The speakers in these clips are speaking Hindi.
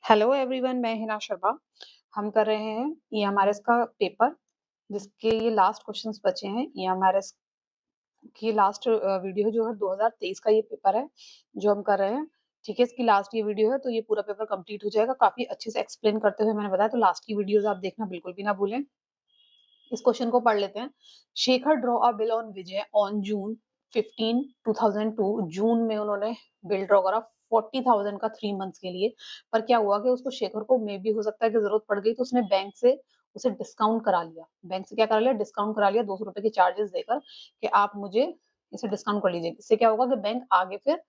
हेलो एवरीवन, मैं हिना शर्मा। हम कर रहे हैं ईएमआरएस का पेपर, जिसके ये लास्ट क्वेश्चंस बचे हैं। ईएमआरएस की लास्ट वीडियो जो है 2023 का ये पेपर है जो हम कर रहे हैं। ठीक है, इसकी लास्ट ये वीडियो है, तो ये पूरा पेपर कंप्लीट हो जाएगा। काफी अच्छे से एक्सप्लेन करते हुए मैंने बताया, तो लास्ट की वीडियोस आप देखना बिल्कुल भी ना भूलें। इस क्वेश्चन को पढ़ लेते हैं। Shekhar draw a bill on Vijay on June 15 2002। जून में उन्होंने बिल ड्रॉ करा 40,000 का 3 मंथ्स के लिए। पर क्या हुआ कि उसको शेखर को मे बी हो सकता है कि जरूरत पड़ गई, तो उसने बैंक से उसे डिस्काउंट करा लिया। बैंक से क्या करा लिया? डिस्काउंट करा लिया 200 रुपए के चार्जेस देकर कि आप मुझे इसे डिस्काउंट कर लीजिए। इससे क्या होगा कि बैंक आगे फिर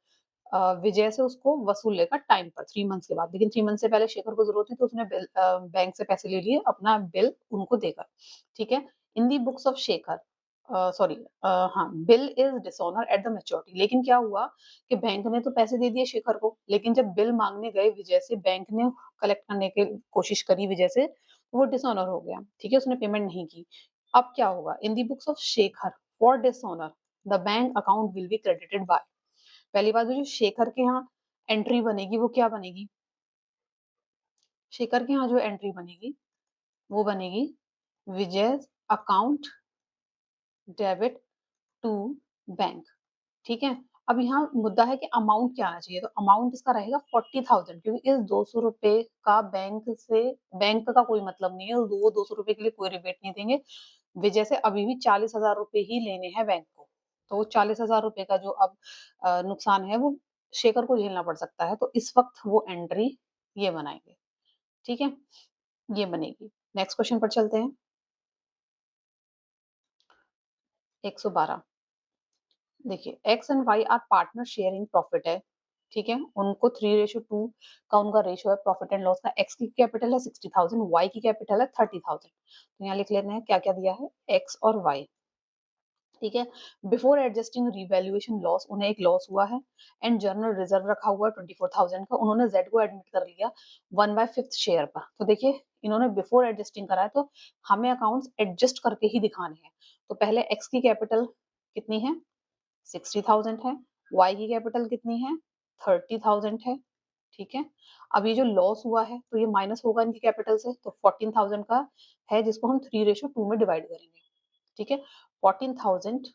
विजय से उसको वसूल लेगा टाइम पर 3 मंथ्स के बाद। लेकिन 3 मंथ से पहले शेखर को जरूरत थी, तो उसने बैंक से पैसे ले लिए अपना बिल उनको देकर। ठीक है। इन the books of Shekhar, sorry, हाँ, bill is dishonour at the maturity. लेकिन क्या हुआ कि बैंक ने तो पैसे दे दिए शेखर को, लेकिन जब बिल मांगने गए विजय से, बैंक ने कलेक्ट करने की कोशिश करी विजय से, तो वो डिसऑनर हो गया। ठीक है, उसने पेमेंट नहीं की। अब क्या होगा? In the books of Shekhar for dishonour the bank account will be credited by. पहली बात, जो शेखर के यहाँ एंट्री बनेगी वो क्या बनेगी? शेखर के यहाँ जो एंट्री बनेगी वो बनेगी विजय अकाउंट डेबिट टू बैंक। ठीक है। अब यहाँ मुद्दा है कि अमाउंट क्या आना चाहिए, तो अमाउंट इसका रहेगा 40,000, क्योंकि इस 200 रुपए का बैंक का कोई मतलब नहीं है। वो 200 रुपए के लिए कोई रिबेट नहीं देंगे। विजय से अभी भी 40,000 रुपए ही लेने हैं बैंक को। तो वो 40,000 रुपए का जो अब नुकसान है वो शेखर को झेलना पड़ सकता है। तो इस वक्त वो एंट्री ये बनाएंगे। ठीक है, ये बनेगी। नेक्स्ट क्वेश्चन पर चलते हैं। 112। देखिए, X and Y are partner sharing profit है। ठीक है, उनको 3:2 का उनका रेशो है प्रॉफिट एंड लॉस का। एक्स की कैपिटल है 60,000, वाई की कैपिटल है 30,000। तो यहाँ लिख लेते हैं क्या क्या दिया है, एक्स और वाई। ठीक है। बिफोर एडजस्टिंग रिवैल्यूएशन लॉस, उन्हें एक लॉस हुआ है। एंड जर्नल रिजर्व रखा हुआ है 24,000 का। उन्होंने जेड को एडमिट कर लिया 1/5 शेयर पर। तो देखिए, इन्होंने बिफोर एडजस्टिंग करा है, तो हमें अकाउंट्स एडजस्ट करके ही दिखाने हैं। तो पहले एक्स की कैपिटल कितनी है? 60,000 है। वाई की कैपिटल कितनी है? 30,000 है। ठीक है। अब ये जो लॉस हुआ है, तो ये माइनस होगा इनकी कैपिटल से, तो 14,000 का है, जिसको हम 3:2 में डिवाइड करेंगे। ठीक है। 14,000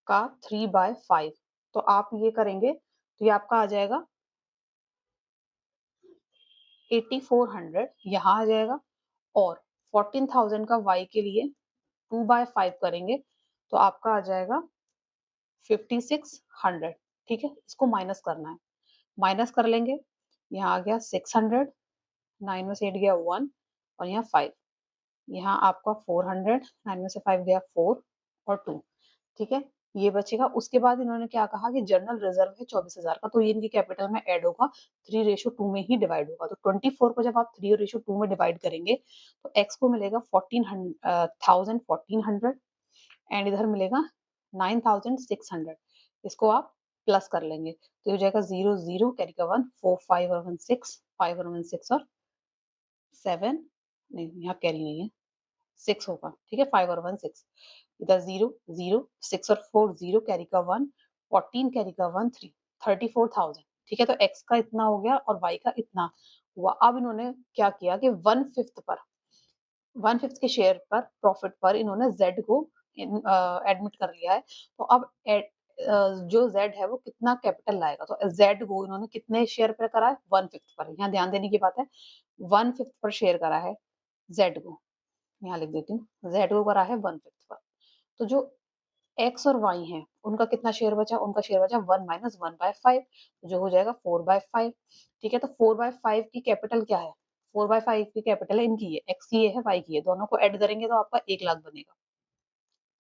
का 3/5, तो आप ये करेंगे तो ये आपका आ जाएगा 8400, यहाँ आ जाएगा। और 14,000 का y के लिए 2/5 करेंगे तो आपका आ जाएगा 5600। ठीक है, इसको माइनस करना है। माइनस कर लेंगे, यहाँ आ गया 600, 9 में से 8 गया 1, और यहाँ 5, यहाँ आपका 400, 9 में से 5 गया 4 और 2। ठीक है, ये बचेगा। उसके बाद इन्होंने क्या कहा कि जर्नल रिजर्व है 24,000 का, तो ये इनकी कैपिटल में ऐड होगा, 3:2 में ही डिवाइड होगा। तो 24 को जब आप 3:2 में डिवाइड करेंगे, तो एक्स को मिलेगा 1400 एंड इधर मिलेगा 9,600। इसको आप प्लस कर लेंगे, तो ये हो जाएगा 0 0 कैरी का 1, 4 5 और 1 6, 5 और 1 6 और 7, नहीं यहाँ कैरी नहीं है, 6 होगा। ठीक है, 5 और 1 6, इधर 0 0, 6 और 4 0 कैरी का 1, 14 कैरी का 1 3, 34,000। ठीक है, तो x का इतना हो गया और y का इतना हुआ। अब इन्होंने क्या किया कि 1/5 के शेयर पर प्रॉफिट पर इन्होंने z को एडमिट कर लिया है। तो अब जो z है वो कितना कैपिटल लाएगा, तो z को इन्होंने कितने शेयर पर करा है? 1/5 पर। यहाँ ध्यान देने की बात है, 1/5 पर शेयर करा है z को। यहाँ लिख देती हूँ, z को करा है 1/5 पर। तो जो x और y हैं, उनका कितना शेयर बचा? उनका शेयर बचा 1 माइनस 1/5, जो हो जाएगा 4/5। ठीक है, तो 4/5 की कैपिटल क्या है? 4/5 की कैपिटल है इनकी, ये x की ये है, y की है, दोनों को ऐड करेंगे तो आपका 1 लाख बनेगा।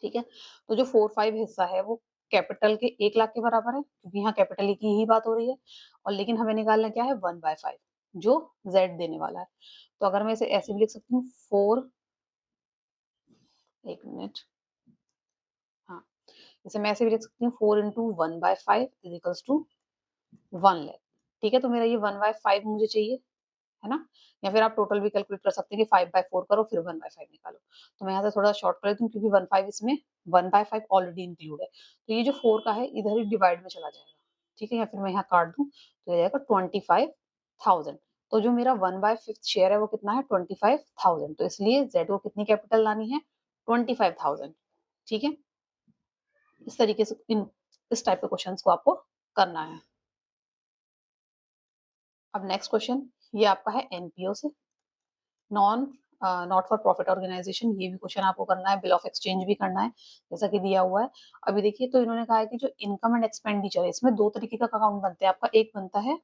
ठीक है, तो जो 4/5 हिस्सा है वो कैपिटल के 1 लाख के बराबर है, क्योंकि यहाँ कैपिटल की ही बात हो रही है। और लेकिन हमें निकालना क्या है? 1/5, जो z देने वाला है। तो अगर मैं इसे ऐसे भी लिख सकती हूँ, 4, एक मिनट, हाँ, इसे मैं ऐसे भी लिख सकती हूँ, 4 into 1/5 is equals to 1 lakh. ठीक है, तो मेरा ये 1/5 मुझे चाहिए, है ना? या फिर आप टोटल भी कैलकुलेट कर सकते हैं कि 5/4 करो फिर 1/5 निकालो। तो मैं यहाँ से थोड़ा शॉर्ट कर लेती हूँ, क्योंकि 15 इसमें 1/5 ऑलरेडी इंक्लूड है। तो ये जो 4 का है इधर ही डिवाइड में चला जाएगा। ठीक है, या फिर मैं यहाँ काट दूं तो ये जाएगा 25 1000। तो जो मेरा 1/5 शेयर है वो कितना है 25,000। तो इसलिए Z को कितनी कैपिटल लानी है 25,000। ठीक है, इस तरीके से इस टाइप के क्वेश्चंस को आपको करना है। अब नेक्स्ट क्वेश्चन ये आपका है एनपीओ से, नॉट फॉर प्रॉफिट ऑर्गेनाइजेशन। ये भी क्वेश्चन आपको करना है, बिल ऑफ एक्सचेंज भी करना है जैसा कि दिया हुआ है। अभी देखिए, तो इन्होंने कहा है कि जो इनकम एंड एक्सपेंडिचर है इसमें दो तरीके का अकाउंट बनते हैं आपका। एक बनता है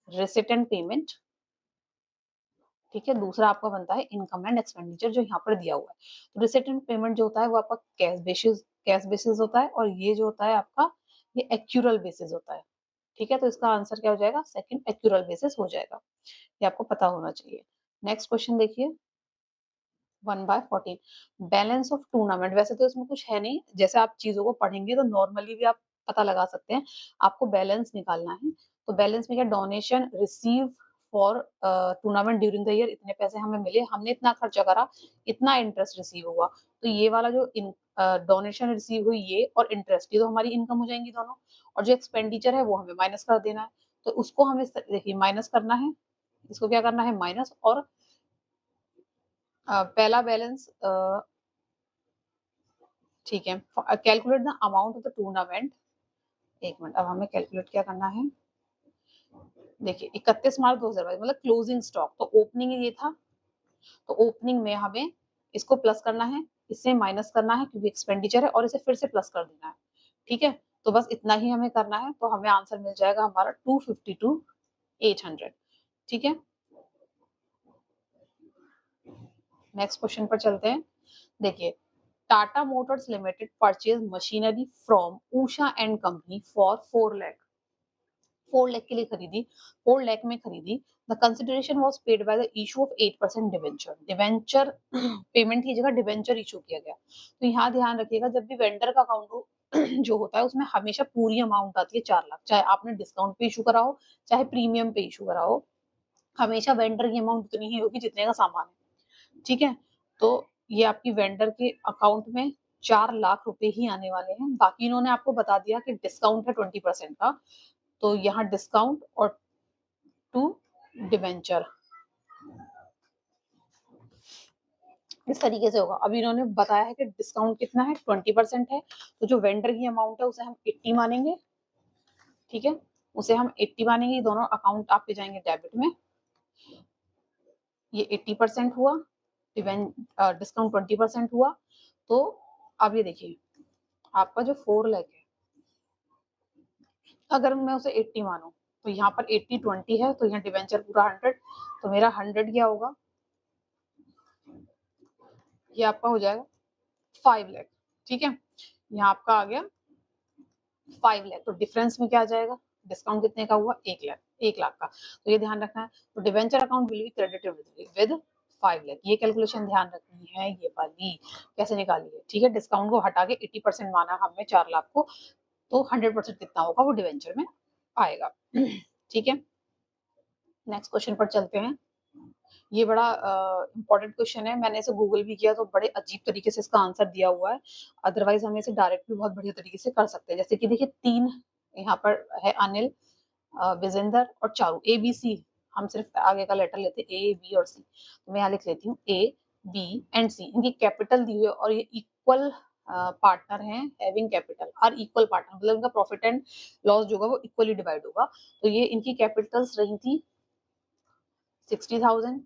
रिसिट एंड पेमेंट, ठीक है, दूसरा आपका बनता है इनकम एंड एक्सपेंडिचर जो यहाँ पर दिया हुआ है। तो रिसिट एंड पेमेंट जो होता है वो आपका कैश बेसिस होता है, और ये जो होता है आपका ये एक्यूरल बेसिस होता है। ठीक है, तो इसका आंसर क्या हो जाएगा, सेकंड एक्यूरल बेसिस हो जाएगा। ये आपको पता होना चाहिए। नेक्स्ट क्वेश्चन देखिए 1/14 बैलेंस ऑफ टूर्नामेंट। वैसे तो इसमें कुछ है नहीं, जैसे आप चीजों को पढ़ेंगे तो नॉर्मली भी आप पता लगा सकते हैं। आपको बैलेंस निकालना है, तो बैलेंस में क्या, donation receive for tournament during the year, इतने पैसे हमें मिले, हमने इतना खर्चा करा, इतना इंटरेस्ट रिसीव हुआ। तो ये वाला जो डोनेशन रिसीव हुई ये और इंटरेस्ट, ये तो हमारी इनकम हो जाएंगी दोनों, और जो एक्सपेंडिचर है वो हमें माइनस कर देना है। तो उसको हमें देखिए माइनस करना है, इसको क्या करना है माइनस, और पहला बैलेंस ठीक है, calculate the amount of the tournament. एक मिनट, अब हमें कैलकुलेट क्या करना है, देखिए 31 मार्च 2022 मतलब क्लोजिंग स्टॉक, तो ओपनिंग ये था, तो ओपनिंग में हमें इसको प्लस करना है, इससे माइनस करना है क्योंकि एक्सपेंडिचर है, और इसे फिर से प्लस कर देना है। ठीक है, तो बस इतना ही हमें करना है, तो हमें आंसर मिल जाएगा हमारा 252,800। ठीक है, नेक्स्ट क्वेश्चन पर चलते हैं। देखिए, Tata Motors limited purchase machinery from Usha and company for 4 lakh के लिए खरीदी, 4 लाख में खरीदी। The consideration was paid by the issue of 8% debenture. Debenture payment की जगह डिवेंचर इशू किया गया। तो यहाँ ध्यान रखिएगा, जब भी वेंडर का अकाउंट हो जो होता है उसमें हमेशा पूरी अमाउंट आती है 4 लाख, चाहे आपने डिस्काउंट पे इशू करा हो चाहे प्रीमियम पे इशू करा हो, हमेशा वेंडर की अमाउंट उतनी ही होगी जितने का सामान है। ठीक है, तो ये आपकी वेंडर के अकाउंट में 4 लाख रुपए ही आने वाले हैं। बाकी इन्होंने आपको बता दिया कि डिस्काउंट है 20% का, तो यहाँ डिस्काउंट और टू डिवेंचर इस तरीके से होगा। अभी इन्होंने बताया है कि डिस्काउंट कितना है 20% है, तो जो वेंडर की अमाउंट है उसे हम 80 मानेंगे। ठीक है, उसे हम 80 मानेंगे, दोनों अकाउंट आपके जाएंगे डेबिट में। ये 80% हुआ, डिस्काउंट 20% हुआ। तो अब ये देखिए आपका जो 4 लाख है, अगर मैं उसे 80 मानूं तो यहाँ पर 80 20 है, तो यहाँ डिवेंचर पूरा 100, तो मेरा 100 क्या होगा, ये आपका हो जाएगा 5 लाख। ठीक है, यहाँ आपका आ गया 5 लाख, तो डिफरेंस में क्या आ जाएगा, डिस्काउंट कितने का हुआ 1 लाख का, तो ये ध्यान रखना है। तो debenture account will be credited with 5 lakh. ये कैलकुलेशन ध्यान रखनी है, ये वाली कैसे निकाली है। ठीक है, डिस्काउंट को हटा के 80% माना हमने 4 लाख को, तो 100% कितना होगा वो डिवेंचर में आएगा। ठीक है, नेक्स्ट क्वेश्चन पर चलते हैं। ये बड़ा इंपॉर्टेंट क्वेश्चन है, मैंने इसे गूगल भी किया तो बड़े अजीब तरीके से इसका आंसर दिया हुआ है। अदरवाइज हम इसे डायरेक्ट भी बहुत बढ़िया तरीके से कर सकते हैं। जैसे कि देखिए 3 यहाँ पर है, अनिल, विजेंदर और चारू, ए बी सी। हम सिर्फ आगे का लेटर लेते हैं ए बी और सी, तो मैं यहाँ लिख लेती हूँ ए बी एंड सी। इनकी कैपिटल दी हुई है और ये इक्वल पार्टनर हैं, having capital R equal partner, मतलब इनका प्रॉफिट एंड लॉस जो होगा वो इक्वली डिवाइड होगा। तो ये इनकी कैपिटल्स रही थी 60,000,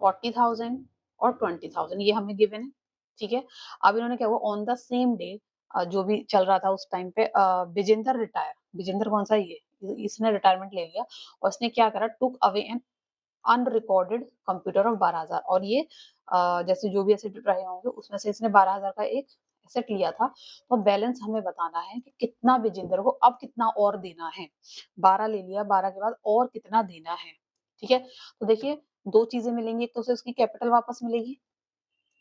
40,000 और 20,000, ये हमें गिवन है। ठीक है, अब इन्होंने क्या हुआ, ऑन द सेम डे जो भी चल रहा था उस टाइम पे, विजेंदर रिटायर, विजेंदर कौन सा, ये इसने रिटायरमेंट ले लिया, और इसने क्या करा, took away an unrecorded computer of 12,000। और ये जैसे जो भी एसेट रहे होंगे उसमें से इसने 12,000 का एक एसेट लिया था। तो बैलेंस हमें बताना है कि कितना विजेंदर को अब कितना और देना है। 12 ले लिया, 12 के बाद और कितना देना है। ठीक है, तो देखिए 2 चीजें मिलेंगी, एक तो उसे उसकी कैपिटल वापस मिलेगी,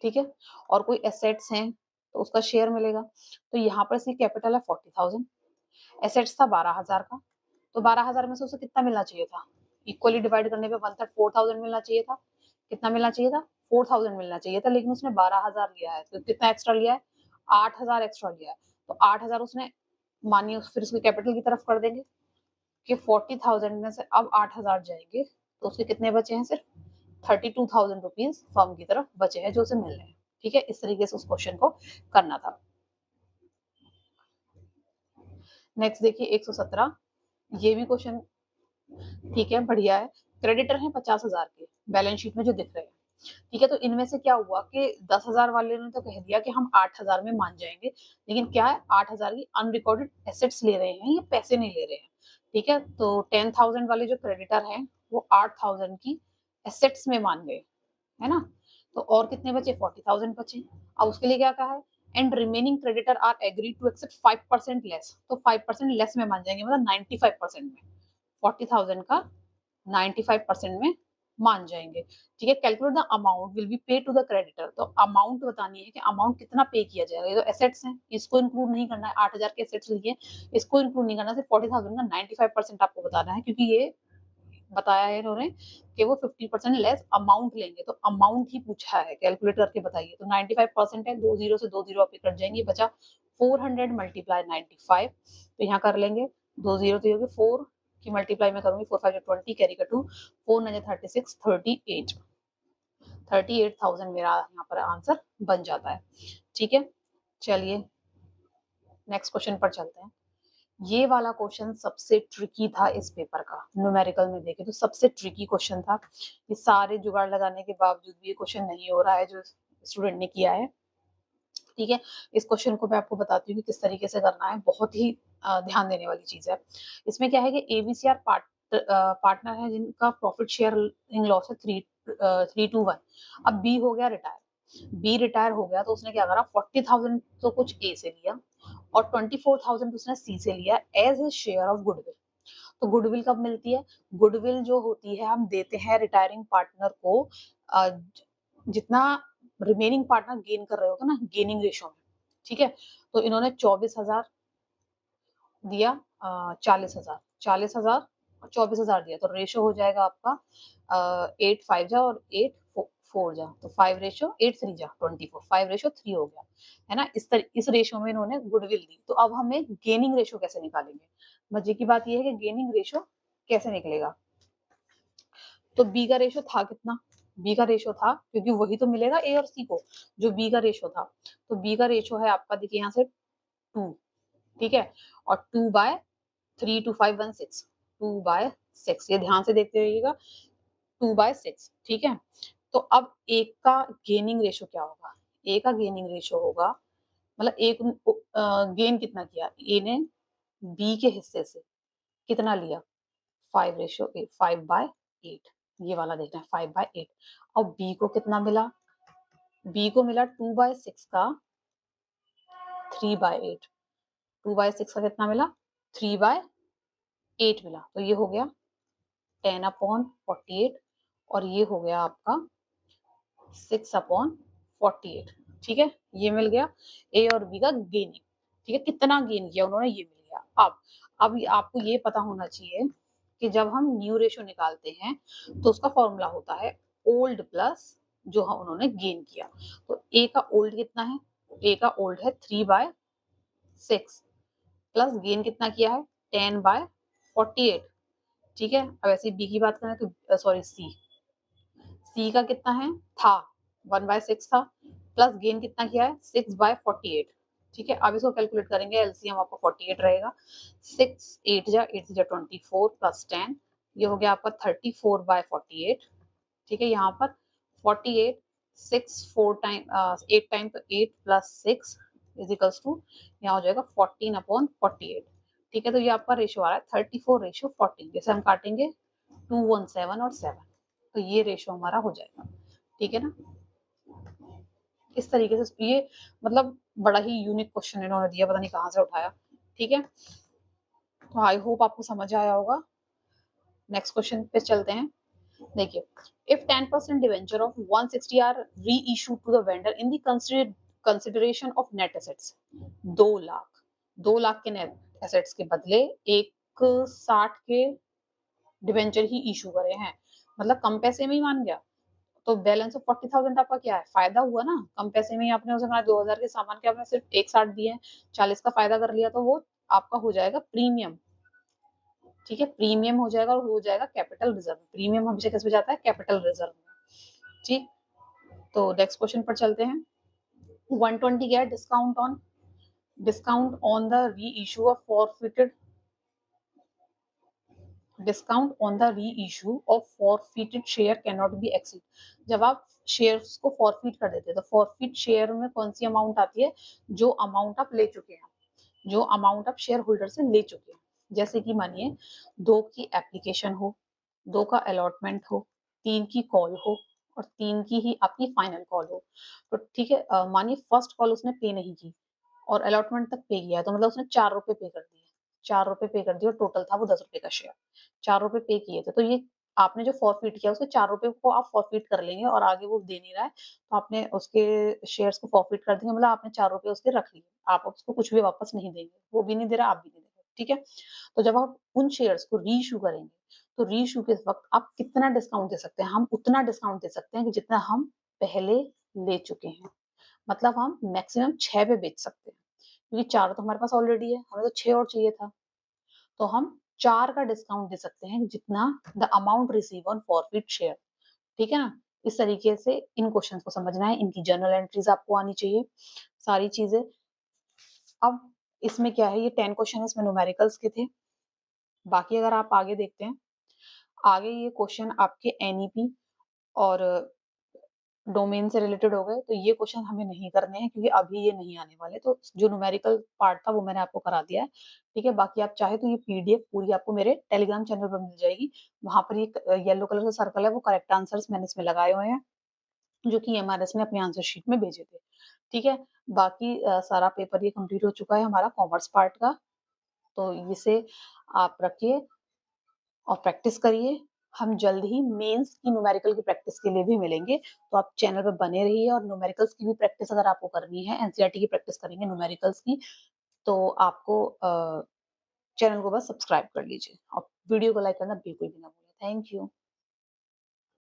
ठीक है, और कोई एसेट्स हैं तो उसका शेयर मिलेगा। तो यहाँ पर इसकी कैपिटल है 40,000, एसेट्स था 12,000 का, तो 12,000 में से उसे कितना मिलना चाहिए था, इक्वली डिवाइड करने पे 1/3 4,000 मिलना चाहिए था। कितना मिलना चाहिए था, 4,000 मिलना चाहिए था, लेकिन उसने 12,000 लिया है, तो कितना एक्स्ट्रा लिया है, 8,000 एक्स्ट्रा लिया है। तो 8,000 उसने मानिए फिर उसकी कैपिटल की तरफ कर देंगे, कि 40,000 में से अब 8,000 जाएंगे, तो उसके कितने बचे हैं? सिर्फ 32,000 रुपीज फर्म की तरफ बचे हैं जो उसे मिल रहे हैं। ठीक है, इस तरीके से उस क्वेश्चन को करना था। नेक्स्ट देखिए 117, ये भी क्वेश्चन ठीक है, बढ़िया है। क्रेडिटर है 50,000 के बैलेंस शीट में जो दिख रहे हैं। ठीक है, तो इनमें से क्या हुआ कि 10,000 वाले ने तो कह दिया कि हम 8,000 में मान जाएंगे, लेकिन क्या है 8,000 की अनरिकॉर्डेड एसेट्स ले रहे हैं, ये पैसे नहीं ले रहे हैं। ठीक है, तो 10,000 वाले जो क्रेडिटर हैं वो 8,000 की एसेट्स में मान गए, है ना। तो और कितने बचे? 40,000 बचे। अब उसके लिए क्या कहा है? And remaining creditor are agree to accept 5% less, तो 5% लेस में मान जाएंगे, मतलब 95% में 40,000 का 95% में मान जाएंगे। ठीक है, calculate the amount will be पे टू द क्रेडिटर, तो अमाउंट बतानी है कि अमाउंट कितना पे किया जाएगा। ये तो एसेट्स हैं, इसको इंक्लूड नहीं करना है, 8,000 के एसेट्स लिए, इसको इंक्लूड नहीं करना, सिर्फ 40,000 का 95% आपको बताना है, क्योंकि ये बताया है इन्होंने कि वो 50% लेस अमाउंट लेंगे, तो अमाउंट ही पूछा है, कैलकुलेट करके बताइए। तो 95% है, 2 जीरो से 2 जीरो आपके कट जाएंगे, बचा 400 मल्टीप्लाई 95, तो यहाँ कर लेंगे 2 जीरो तो होगी 4 की मल्टीप्लाई में करूंगी, 4 5 20 कैरी का 2, 4 9 36 38,000 मेरा यहाँ पर आंसर बन जाता है। ठीक है, चलिए नेक्स्ट क्वेश्चन पर चलते हैं। ये वाला क्वेश्चन सबसे ट्रिकी था इस पेपर का, न्यूमेरिकल में देखे तो सबसे ट्रिकी क्वेश्चन था। ये सारे जुगाड़ लगाने के बावजूद भी ये क्वेश्चन नहीं हो रहा है जो स्टूडेंट ने किया है। ठीक है, इस क्वेश्चन को मैं आपको बताती हूँ कि किस तरीके से करना है, बहुत ही ध्यान देने वाली चीज है। इसमें क्या है कि एबीसीआर पार्टनर है जिनका प्रॉफिट शेयरिंग लॉस है 3:1। अब बी हो गया रिटायर, बी रिटायर हो गया तो उसने क्या करा, 40,000 तो कुछ ए से लिया और 24,000 उसने सी से लिया as a share of goodwill. तो गुडविल कब मिलती है? गुडविल जो होती है हम देते हैं रिटायरिंग पार्टनर को जितना रिमेनिंग पार्टनर गेन कर रहे होगा ना, गेनिंग रेशो में। ठीक है, तो इन्होंने 24,000 दिया, 40,000, 40,000 और 24,000 दिया, तो रेशो हो जाएगा आपका 8 5 जा और 8 4 जा, तो 5 रेशो 8 3 जा 24, 5 रेशो 3 हो गया, है ना। इस रेशो में इन्होंने गुडविल दी। तो अब हमें गेनिंग रेशो कैसे निकालेंगे? मजे की बात यह है कि गेनिंग रेशो कैसे निकलेगा। तो बी का रेशो था कितना? बी का रेशो था, क्योंकि वही तो मिलेगा ए और सी को, जो बी का रेशो था, तो बी का रेशो है आपका, देखिए यहाँ से 2। ठीक है, और 2/3 2 5 1 6, 2/6, ये ध्यान से देखते रहिएगा, 2/6। ठीक है, तो अब ए का गेनिंग रेशो क्या होगा? ए का गेनिंग रेशो होगा, मतलब एक गेन कितना किया ए ने बी के हिस्से से, कितना लिया? 5:8, 5/8, ये वाला देखना है 5/8। और बी को कितना मिला? बी को मिला 2/6 का 3/8, 2/6 का कितना मिला? 3/8 मिला, तो ये हो गया 10/48, और ये हो गया आपका 6/48। ठीक है, ये मिल गया ए और बी का गेनिंग। ठीक है, कितना गेन किया उन्होंने, ये मिल गया। अब आपको ये पता होना चाहिए कि जब हम न्यू रेशो निकालते हैं तो उसका फॉर्मूला होता है ओल्ड प्लस जो हम उन्होंने गेन किया। तो ए का ओल्ड कितना है? ए का ओल्ड है 3/6 प्लस गेन कितना किया है? 10/48। ठीक है, अब ऐसे बी की बात करें तो सॉरी सी का कितना है? था 1/6 था, प्लस गेन कितना किया है? 6/48। ठीक है, अब इसको कैलकुलेट करेंगे, एलसीएम आपका 48 रहेगा, 6 8 जा 8 जा 24 प्लस 10, ये हो गया आपका 34/48। ठीक है, यहाँ पर 48 6 4 टाइम 8 टाइम तो 8 प्लस 6 इज इक्वल्स टू, यहाँ हो जाएगा 14/48। ठीक है, तो ये आपका रेशो आ रहा है 34:14। जैसे हम काटेंगे 2 1 7 और 7, तो ये रेशो हमारा हो जाएगा। ठीक है ना, इस तरीके से ये मतलब बड़ा ही यूनिक क्वेश्चन इन्होंने दिया, पता नहीं कहाँ से उठाया। ठीक है, तो आई होप आपको समझ आया होगा। नेक्स्ट क्वेश्चन पे चलते हैं। देखिए, if 10% debenture of 160 are reissued to the vendor in the consideration of net assets, 2 lakh के नेट एसेट्स के बदले 160 के डिवेंचर ही इशू करे हैं, मतलब कम पैसे में ही मान गया, तो बैलेंस ऑफ 40,000 आपका क्या है? फायदा हुआ ना, कम पैसे में ही आपने उसे 2,000 के सामान के आपने सिर्फ 160 दिए, 40 का फायदा कर लिया, तो वो आपका हो जाएगा प्रीमियम। ठीक है, प्रीमियम हो जाएगा और हो जाएगा कैपिटल रिजर्व। प्रीमियम हमेशा किस में जाता है? कैपिटल रिजर्व में। ठीक, तो नेक्स्ट क्वेश्चन पर चलते हैं। 120 क्या है? Discount on the reissue of forfeited discount on the reissue of forfeited share can not be exceed. जब आप शेयर्स को फॉरफिट कर देते हैं तो फॉरफिट शेयर में कौन सी अमाउंट आती है? जो अमाउंट आप ले चुके हैं, जो अमाउंट आप शेयर होल्डर से ले चुके हैं। जैसे कि मानिए 2 की एप्लीकेशन हो, 2 का अलॉटमेंट हो, 3 की कॉल हो और 3 की ही आपकी फाइनल कॉल हो। तो ठीक है, मानिए फर्स्ट कॉल उसने पे नहीं की और अलॉटमेंट तक पे किया है, तो मतलब उसने 4 रुपए पे कर दिए। 4 रुपए पे कर दिए और टोटल था वो 10 रुपए का शेयर। 4 रुपए पे किए थे, तो ये आपने जो फॉरफिट किया उसके 4 रुपए को आप फॉरफिट कर लेंगे और आगे वो दे नहीं रहा है, तो आपने उसके शेयर्स को फॉरफिट कर देंगे, मतलब आपने 4 रुपए उसके रख लिए। आप उसको कुछ भी वापस नहीं देंगे, वो भी नहीं दे रहा, आप भी नहीं दे रहे। ठीक है? तो जब आप उन शेयर्स को रीइश्यू करेंगे, तो रीइश्यू के वक़्त आप कितना डिस्काउंट दे सकते हैं? हम उतना डिस्काउंट दे सकते हैं कि जितना हम पहले ले चुके हैं। मतलब हम मैक्सिमम 6 पे बेच सकते हैं, क्योंकि 4 तो हमारे पास ऑलरेडी है, हमें तो 6 और चाहिए था। तो हम 4 का डिस्काउंट दे सकते हैं, जितना the amount receive on forfeit share. ठीक है ना? इस तरीके से इन क्वेश्चंस को समझना है, इनकी जर्नल एंट्रीज आपको आनी चाहिए, सारी चीजें। अब इसमें क्या है, ये 10 क्वेश्चन इसमें न्यूमेरिकल्स के थे। बाकी अगर आप आगे देखते हैं, आगे ये क्वेश्चन आपके एनईपी और डोमेन से रिलेटेड हो गए, तो ये क्वेश्चन हमें नहीं करने हैं क्योंकि अभी ये नहीं आने वाले। तो जो न्यूमेरिकल पार्ट था वो मैंने आपको करा दिया है। ठीक है, बाकी आप चाहे तो ये पीडीएफ पूरी आपको मेरे टेलीग्राम चैनल पर मिल जाएगी। वहां पर ये येलो कलर का सर्कल है, वो करेक्ट आंसर्स मैंने इसमें लगाए हुए हैं, जो कि एमआरएस ने अपनी आंसर शीट में भेजे थे। ठीक है, बाकी सारा पेपर ये कंप्लीट हो चुका है हमारा कॉमर्स पार्ट का। तो इसे आप रखिए और प्रैक्टिस करिए। हम जल्द ही मेंस की न्यूमेरिकल की प्रैक्टिस के लिए भी मिलेंगे, तो आप चैनल पे बने रहिए। और न्यूमेरिकल्स की भी प्रैक्टिस अगर आपको करनी है, एनसीईआरटी की प्रैक्टिस करेंगे न्यूमेरिकल्स की, तो आपको चैनल को बस सब्सक्राइब कर लीजिए और वीडियो को लाइक करना बिल्कुल भी ना भूलें। Thank you.